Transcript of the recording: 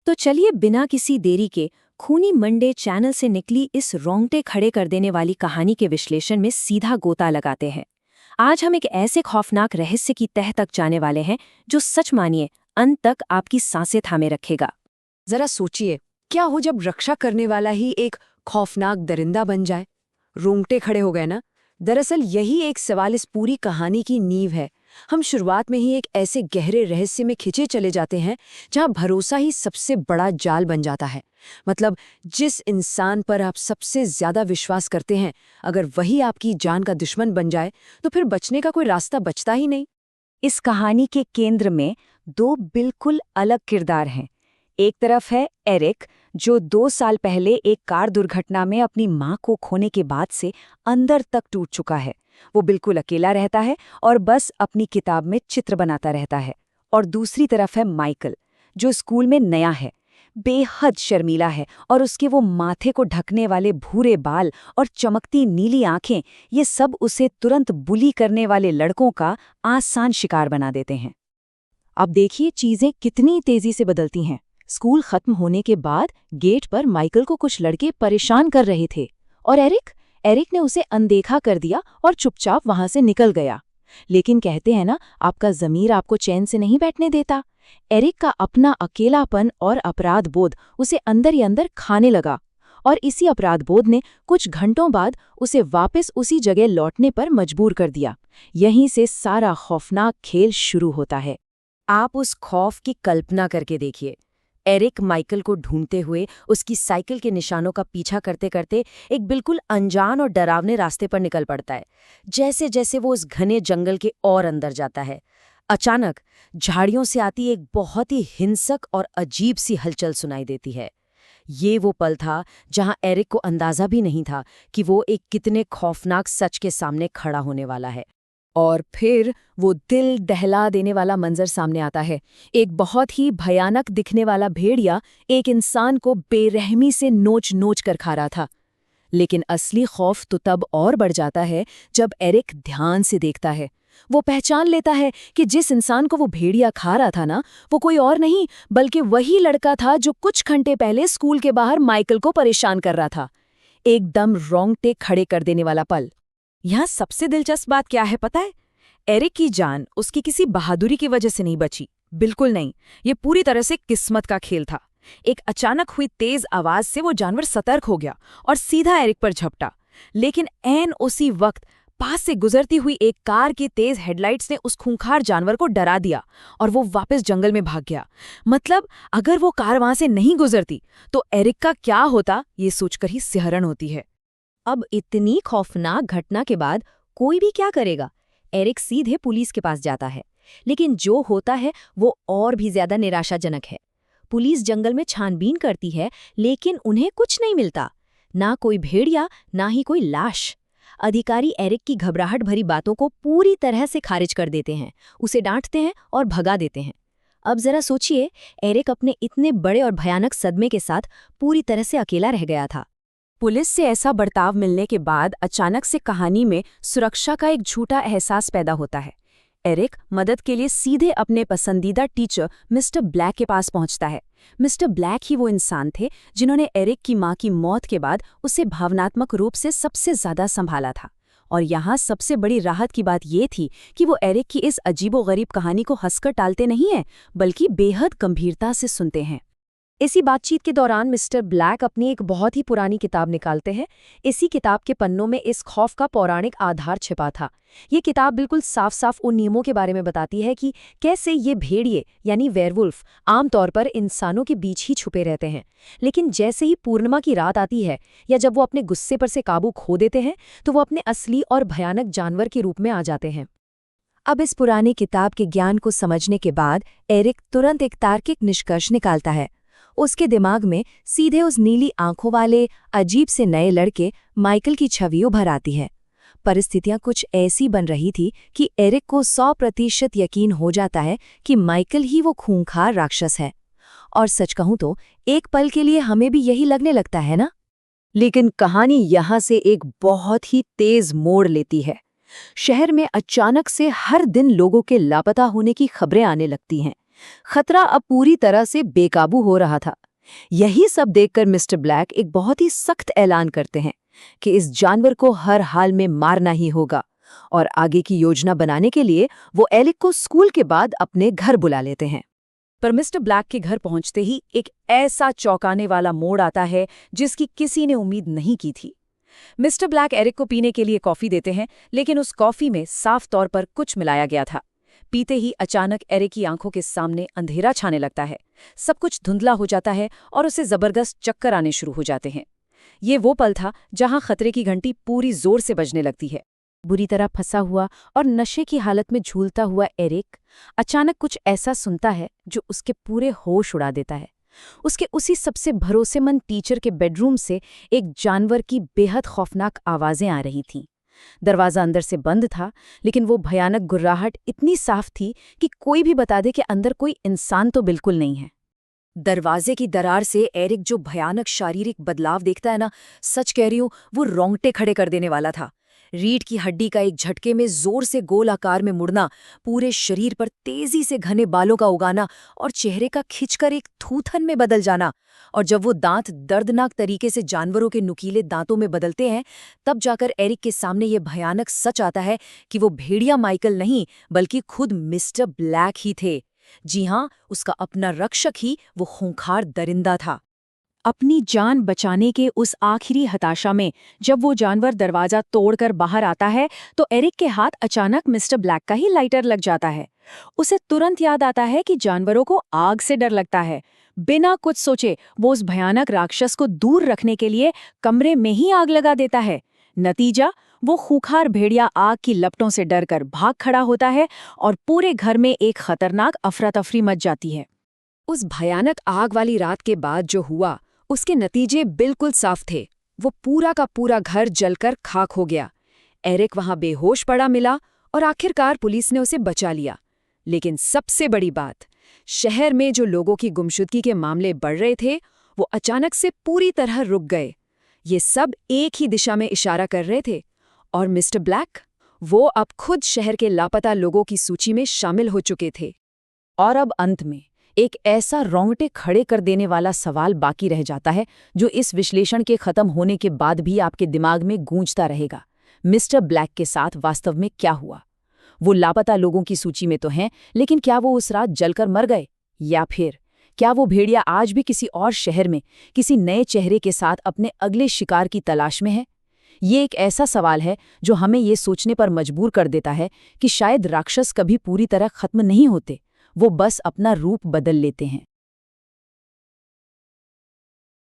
तो चलिए बिना किसी देरी के खूनी मंडे चैनल से निकली इस रोंगटे खड़े कर देने वाली कहानी के विश्लेषण में सीधा गोता लगाते हैं। आज हम एक ऐसे खौफनाक रहस्य की तह तक जाने वाले हैं जो सच मानिए अंत तक आपकी सांसें थामे रखेगा। जरा सोचिए, क्या हो जब रक्षा करने वाला ही एक खौफनाक दरिंदा बन जाए। रोंगटे खड़े हो गए ना। दरअसल यही एक सवाल इस पूरी कहानी की नींव है। हम शुरुआत में ही एक ऐसे गहरे रहस्य में खिंचे चले जाते हैं जहां भरोसा ही सबसे बड़ा जाल बन जाता है। मतलब जिस इंसान पर आप सबसे ज्यादा विश्वास करते हैं, अगर वही आपकी जान का दुश्मन बन जाए तो फिर बचने का कोई रास्ता बचता ही नहीं। इस कहानी के केंद्र में दो बिल्कुल अलग किरदार हैं। एक तरफ है एरिक, जो 2 साल पहले एक कार दुर्घटना में अपनी मां को खोने के बाद से अंदर तक टूट चुका है। वो बिल्कुल अकेला रहता है और बस अपनी किताब में चित्र बनाता रहता है। और दूसरी तरफ है माइकल, जो स्कूल में नया है, बेहद शर्मीला है और उसके वो माथे को ढकने वाले भूरे बाल और चमकती नीली आंखें, ये सब उसे तुरंत बुली करने वाले लड़कों का आसान शिकार बना देते हैं। अब देखिए चीजें कितनी तेजी से बदलती हैं। स्कूल खत्म होने के बाद गेट पर माइकल को कुछ लड़के परेशान कर रहे थे और एरिक ने उसे अनदेखा कर दिया और चुपचाप वहां से निकल गया। लेकिन कहते हैं ना, आपका ज़मीर आपको चैन से नहीं बैठने देता। एरिक का अपना अकेलापन और अपराध बोध उसे अंदर ही अंदर खाने लगा और इसी अपराध बोध ने कुछ घंटों बाद उसे वापस उसी जगह लौटने पर मजबूर कर दिया। यहीं से सारा खौफनाक खेल शुरू होता है। आप उस खौफ की कल्पना करके देखिए। एरिक माइकल को ढूंढते हुए उसकी साइकिल के निशानों का पीछा करते करते एक बिल्कुल अनजान और डरावने रास्ते पर निकल पड़ता है। जैसे जैसे वो उस घने जंगल के और अंदर जाता है, अचानक झाड़ियों से आती एक बहुत ही हिंसक और अजीब सी हलचल सुनाई देती है। ये वो पल था जहां एरिक को अंदाजा भी नहीं था कि वो एक कितने खौफनाक सच के सामने खड़ा होने वाला है। और फिर वो दिल दहला देने वाला मंजर सामने आता है। एक बहुत ही भयानक दिखने वाला भेड़िया एक इंसान को बेरहमी से नोच नोच कर खा रहा था। लेकिन असली खौफ तो तब और बढ़ जाता है जब एरिक ध्यान से देखता है। वो पहचान लेता है कि जिस इंसान को वो भेड़िया खा रहा था ना, वो कोई और नहीं बल्कि वही लड़का था जो कुछ घंटे पहले स्कूल के बाहर माइकल को परेशान कर रहा था। एकदम रोंगटे खड़े कर देने वाला पल। यहाँ सबसे दिलचस्प बात क्या है पता है? एरिक की जान उसकी किसी बहादुरी की वजह से नहीं बची, बिल्कुल नहीं। ये पूरी तरह से किस्मत का खेल था। एक अचानक हुई तेज आवाज से वो जानवर सतर्क हो गया और सीधा एरिक पर झपटा। लेकिन ऐन उसी वक्त पास से गुजरती हुई एक कार की तेज हेडलाइट्स ने उस खूंखार जानवर को डरा दिया और वो वापस जंगल में भाग गया। मतलब अगर वो कार वहां से नहीं गुजरती तो एरिक का क्या होता, ये सोचकर ही सिहरन होती है। अब इतनी खौफनाक घटना के बाद कोई भी क्या करेगा? एरिक सीधे पुलिस के पास जाता है। लेकिन जो होता है वो और भी ज्यादा निराशाजनक है। पुलिस जंगल में छानबीन करती है, लेकिन उन्हें कुछ नहीं मिलता। ना कोई भेड़िया, ना ही कोई लाश। अधिकारी एरिक की घबराहट भरी बातों को पूरी तरह से खारिज कर देते हैं, उसे डांटते हैं और भगा देते हैं। अब जरा सोचिए, एरिक अपने इतने बड़े और भयानक सदमे के साथ पूरी तरह से अकेला रह गया था। पुलिस से ऐसा बर्ताव मिलने के बाद अचानक से कहानी में सुरक्षा का एक झूठा एहसास पैदा होता है। एरिक मदद के लिए सीधे अपने पसंदीदा टीचर मिस्टर ब्लैक के पास पहुंचता है। मिस्टर ब्लैक ही वो इंसान थे जिन्होंने एरिक की मां की मौत के बाद उसे भावनात्मक रूप से सबसे ज्यादा संभाला था। और यहाँ सबसे बड़ी राहत की बात ये थी कि वो एरिक की इस अजीबोगरीब कहानी को हंसकर टालते नहीं हैं, बल्कि बेहद गंभीरता से सुनते हैं। इसी बातचीत के दौरान मिस्टर ब्लैक अपनी एक बहुत ही पुरानी किताब निकालते हैं। इसी किताब के पन्नों में इस खौफ का पौराणिक आधार छिपा था। ये किताब बिल्कुल साफ साफ उन नियमों के बारे में बताती है कि कैसे ये भेड़िए यानी वेयरवुल्फ आमतौर पर इंसानों के बीच ही छुपे रहते हैं, लेकिन जैसे ही पूर्णिमा की रात आती है या जब वो अपने गुस्से पर से काबू खो देते हैं तो वो अपने असली और भयानक जानवर के रूप में आ जाते हैं। अब इस पुरानी किताब के ज्ञान को समझने के बाद एरिक तुरंत एक तार्किक निष्कर्ष निकालता है। उसके दिमाग में सीधे उस नीली आंखों वाले अजीब से नए लड़के माइकल की छवि उभर आती है। परिस्थितियां कुछ ऐसी बन रही थी कि एरिक को 100% यकीन हो जाता है कि माइकल ही वो खूंखार राक्षस है। और सच कहूं तो एक पल के लिए हमें भी यही लगने लगता है ना। लेकिन कहानी यहां से एक बहुत ही तेज मोड़ लेती है। शहर में अचानक से हर दिन लोगों के लापता होने की खबरें आने लगती हैं। खतरा अब पूरी तरह से बेकाबू हो रहा था। यही सब देखकर मिस्टर ब्लैक एक बहुत ही सख्त ऐलान करते हैं कि इस जानवर को हर हाल में मारना ही होगा, और आगे की योजना बनाने के लिए वो एरिक को स्कूल के बाद अपने घर बुला लेते हैं। पर मिस्टर ब्लैक के घर पहुंचते ही एक ऐसा चौंकाने वाला मोड़ आता है जिसकी किसी ने उम्मीद नहीं की थी। मिस्टर ब्लैक एरिक को पीने के लिए कॉफी देते हैं, लेकिन उस कॉफी में साफ तौर पर कुछ मिलाया गया था। पीते ही अचानक एरिक की आंखों के सामने अंधेरा छाने लगता है, सब कुछ धुंधला हो जाता है और उसे जबरदस्त चक्कर आने शुरू हो जाते हैं। ये वो पल था जहां खतरे की घंटी पूरी जोर से बजने लगती है। बुरी तरह फंसा हुआ और नशे की हालत में झूलता हुआ एरिक अचानक कुछ ऐसा सुनता है जो उसके पूरे होश उड़ा देता है। उसके उसी सबसे भरोसेमंद टीचर के बेडरूम से एक जानवर की बेहद खौफनाक आवाजें आ रही थीं। दरवाजा अंदर से बंद था, लेकिन वो भयानक गुर्राहट इतनी साफ थी कि कोई भी बता दे कि अंदर कोई इंसान तो बिल्कुल नहीं है। दरवाजे की दरार से एरिक जो भयानक शारीरिक बदलाव देखता है ना, सच कह रही हूं, वो रोंगटे खड़े कर देने वाला था। रीढ़ की हड्डी का एक झटके में जोर से गोल आकार में मुड़ना, पूरे शरीर पर तेजी से घने बालों का उगाना और चेहरे का खिंचकर एक थूथन में बदल जाना। और जब वो दांत दर्दनाक तरीके से जानवरों के नुकीले दांतों में बदलते हैं, तब जाकर एरिक के सामने ये भयानक सच आता है कि वो भेड़िया माइकल नहीं, बल्कि खुद मिस्टर ब्लैक ही थे। जी हाँ, उसका अपना रक्षक ही वो खूंखार दरिंदा था। अपनी जान बचाने के उस आखिरी हताशा में जब वो जानवर दरवाजा तोड़कर बाहर आता है, तो एरिक के हाथ अचानक मिस्टर ब्लैक का ही लाइटर लग जाता है। उसे तुरंत याद आता है कि जानवरों को आग से डर लगता है। बिना कुछ सोचे वो उस भयानक राक्षस को दूर रखने के लिए कमरे में ही आग लगा देता है। नतीजा, वो खूंखार भेड़िया आग की लपटों से डरकर भाग खड़ा होता है और पूरे घर में एक खतरनाक अफरा तफरी मच जाती है। उस भयानक आग वाली रात के बाद जो हुआ, उसके नतीजे बिल्कुल साफ थे। वो पूरा का पूरा घर जलकर खाक हो गया। एरिक वहां बेहोश पड़ा मिला और आखिरकार पुलिस ने उसे बचा लिया। लेकिन सबसे बड़ी बात, शहर में जो लोगों की गुमशुदगी के मामले बढ़ रहे थे, वो अचानक से पूरी तरह रुक गए। ये सब एक ही दिशा में इशारा कर रहे थे, और मिस्टर ब्लैक, वो अब खुद शहर के लापता लोगों की सूची में शामिल हो चुके थे। और अब अंत में एक ऐसा रोंगटे खड़े कर देने वाला सवाल बाकी रह जाता है जो इस विश्लेषण के खत्म होने के बाद भी आपके दिमाग में गूंजता रहेगा। मिस्टर ब्लैक के साथ वास्तव में क्या हुआ? वो लापता लोगों की सूची में तो हैं, लेकिन क्या वो उस रात जलकर मर गए? या फिर क्या वो भेड़िया आज भी किसी और शहर में किसी नए चेहरे के साथ अपने अगले शिकार की तलाश में है? ये एक ऐसा सवाल है जो हमें ये सोचने पर मजबूर कर देता है कि शायद राक्षस कभी पूरी तरह खत्म नहीं होते, वो बस अपना रूप बदल लेते हैं।